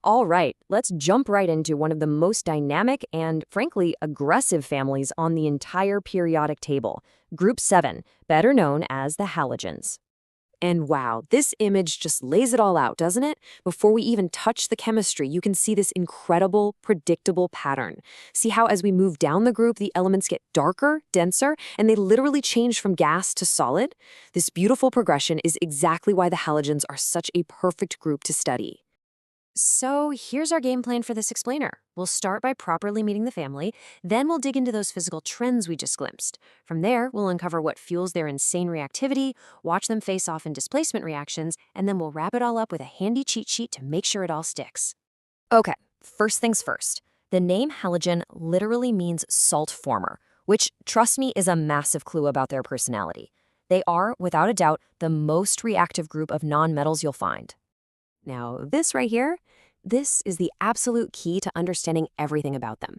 All right, let's jump right into one of the most dynamic and, frankly, aggressive families on the entire periodic table, Group 7, better known as the halogens. And wow, this image just lays it all out, doesn't it? Before we even touch the chemistry, you can see this incredible, predictable pattern. See how as we move down the group, the elements get darker, denser, and they literally change from gas to solid? This beautiful progression is exactly why the halogens are such a perfect group to study. So here's our game plan for this explainer. We'll start by properly meeting the family, then we'll dig into those physical trends we just glimpsed. From there, we'll uncover what fuels their insane reactivity, watch them face off in displacement reactions, and then we'll wrap it all up with a handy cheat sheet to make sure it all sticks. Okay, first things first. The name halogen literally means salt former, which, trust me, is a massive clue about their personality. They are, without a doubt, the most reactive group of nonmetals you'll find. Now, this right here, this is the absolute key to understanding everything about them.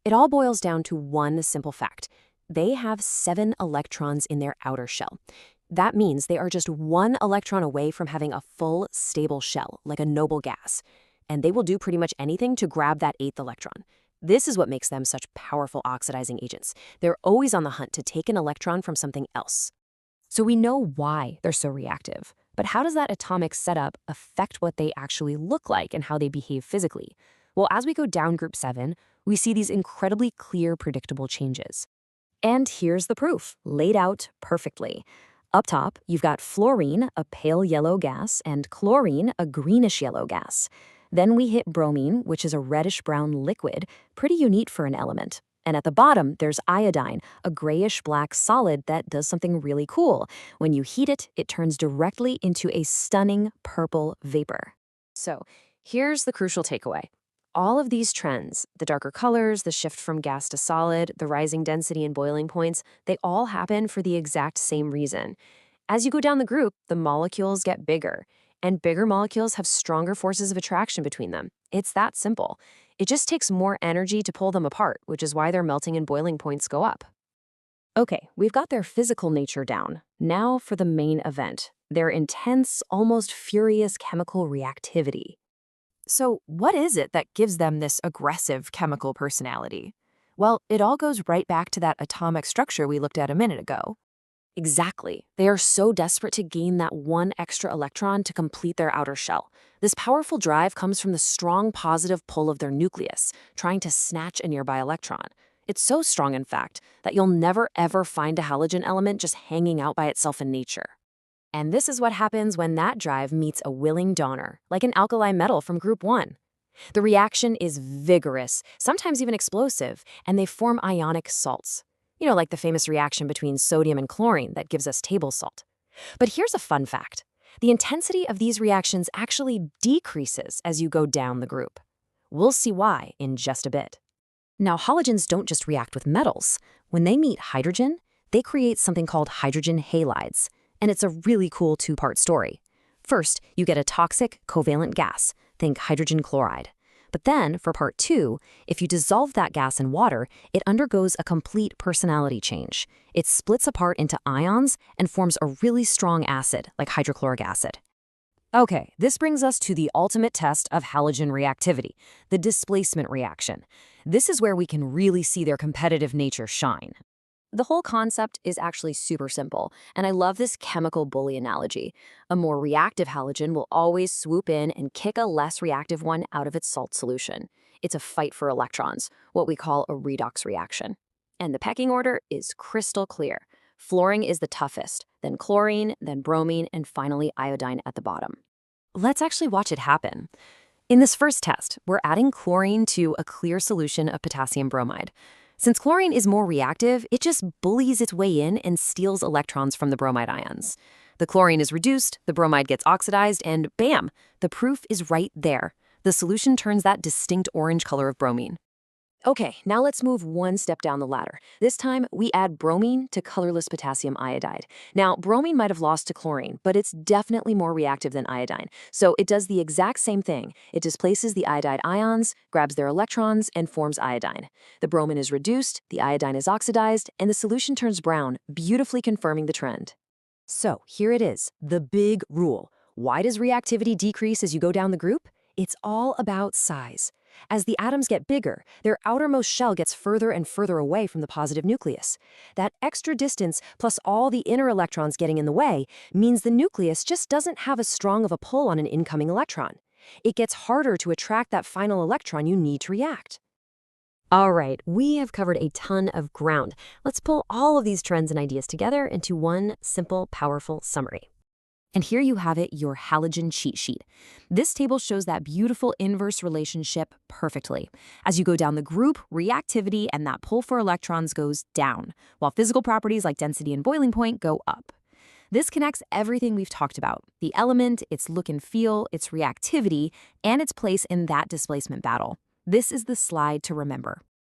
It all boils down to one simple fact. They have 7 electrons in their outer shell. That means they are just 1 electron away from having a full, stable shell, like a noble gas. And they will do pretty much anything to grab that 8th electron. This is what makes them such powerful oxidizing agents. They're always on the hunt to take an electron from something else. So we know why they're so reactive. But how does that atomic setup affect what they actually look like and how they behave physically? Well, as we go down Group 7, we see these incredibly clear, predictable changes. And here's the proof, laid out perfectly. Up top, you've got fluorine, a pale yellow gas, and chlorine, a greenish yellow gas. Then we hit bromine, which is a reddish-brown liquid, pretty unique for an element. And at the bottom, there's iodine, a grayish-black solid that does something really cool. When you heat it, it turns directly into a stunning purple vapor. So here's the crucial takeaway. All of these trends, the darker colors, the shift from gas to solid, the rising density and boiling points, they all happen for the exact same reason. As you go down the group, the molecules get bigger, and bigger molecules have stronger forces of attraction between them. It's that simple. It just takes more energy to pull them apart, which is why their melting and boiling points go up. Okay, we've got their physical nature down. Now for the main event, their intense, almost furious chemical reactivity. So what is it that gives them this aggressive chemical personality? Well, it all goes right back to that atomic structure we looked at a minute ago. Exactly. They are so desperate to gain that 1 extra electron to complete their outer shell. This powerful drive comes from the strong positive pull of their nucleus, trying to snatch a nearby electron. It's so strong, in fact, that you'll never ever find a halogen element just hanging out by itself in nature. And this is what happens when that drive meets a willing donor, like an alkali metal from Group 1. The reaction is vigorous, sometimes even explosive, and they form ionic salts. You know, like the famous reaction between sodium and chlorine that gives us table salt. But here's a fun fact. The intensity of these reactions actually decreases as you go down the group. We'll see why in just a bit. Now, halogens don't just react with metals. When they meet hydrogen, they create something called hydrogen halides. And it's a really cool 2-part story. First, you get a toxic covalent gas, think hydrogen chloride. But then, for part 2, if you dissolve that gas in water, it undergoes a complete personality change. It splits apart into ions and forms a really strong acid, like hydrochloric acid. Okay, this brings us to the ultimate test of halogen reactivity, the displacement reaction. This is where we can really see their competitive nature shine. The whole concept is actually super simple, and I love this chemical bully analogy. A more reactive halogen will always swoop in and kick a less reactive one out of its salt solution. It's a fight for electrons, what we call a redox reaction. And the pecking order is crystal clear. Fluorine is the toughest, then chlorine, then bromine, and finally iodine at the bottom. Let's actually watch it happen. In this first test, we're adding chlorine to a clear solution of potassium bromide. Since chlorine is more reactive, it just bullies its way in and steals electrons from the bromide ions. The chlorine is reduced, the bromide gets oxidized, and bam, the proof is right there. The solution turns that distinct orange color of bromine. Okay, now let's move one step down the ladder. This time, we add bromine to colorless potassium iodide. Now, bromine might have lost to chlorine, but it's definitely more reactive than iodine. So it does the exact same thing. It displaces the iodide ions, grabs their electrons, and forms iodine. The bromine is reduced, the iodine is oxidized, and the solution turns brown, beautifully confirming the trend. So here it is, the big rule. Why does reactivity decrease as you go down the group? It's all about size. As the atoms get bigger, their outermost shell gets further and further away from the positive nucleus. That extra distance, plus all the inner electrons getting in the way, means the nucleus just doesn't have as strong of a pull on an incoming electron. It gets harder to attract that final electron you need to react. All right, we have covered a ton of ground. Let's pull all of these trends and ideas together into one simple, powerful summary. And here you have it, your halogen cheat sheet. This table shows that beautiful inverse relationship perfectly. As you go down the group, reactivity and that pull for electrons goes down, while physical properties like density and boiling point go up. This connects everything we've talked about, the element, its look and feel, its reactivity, and its place in that displacement battle. This is the slide to remember.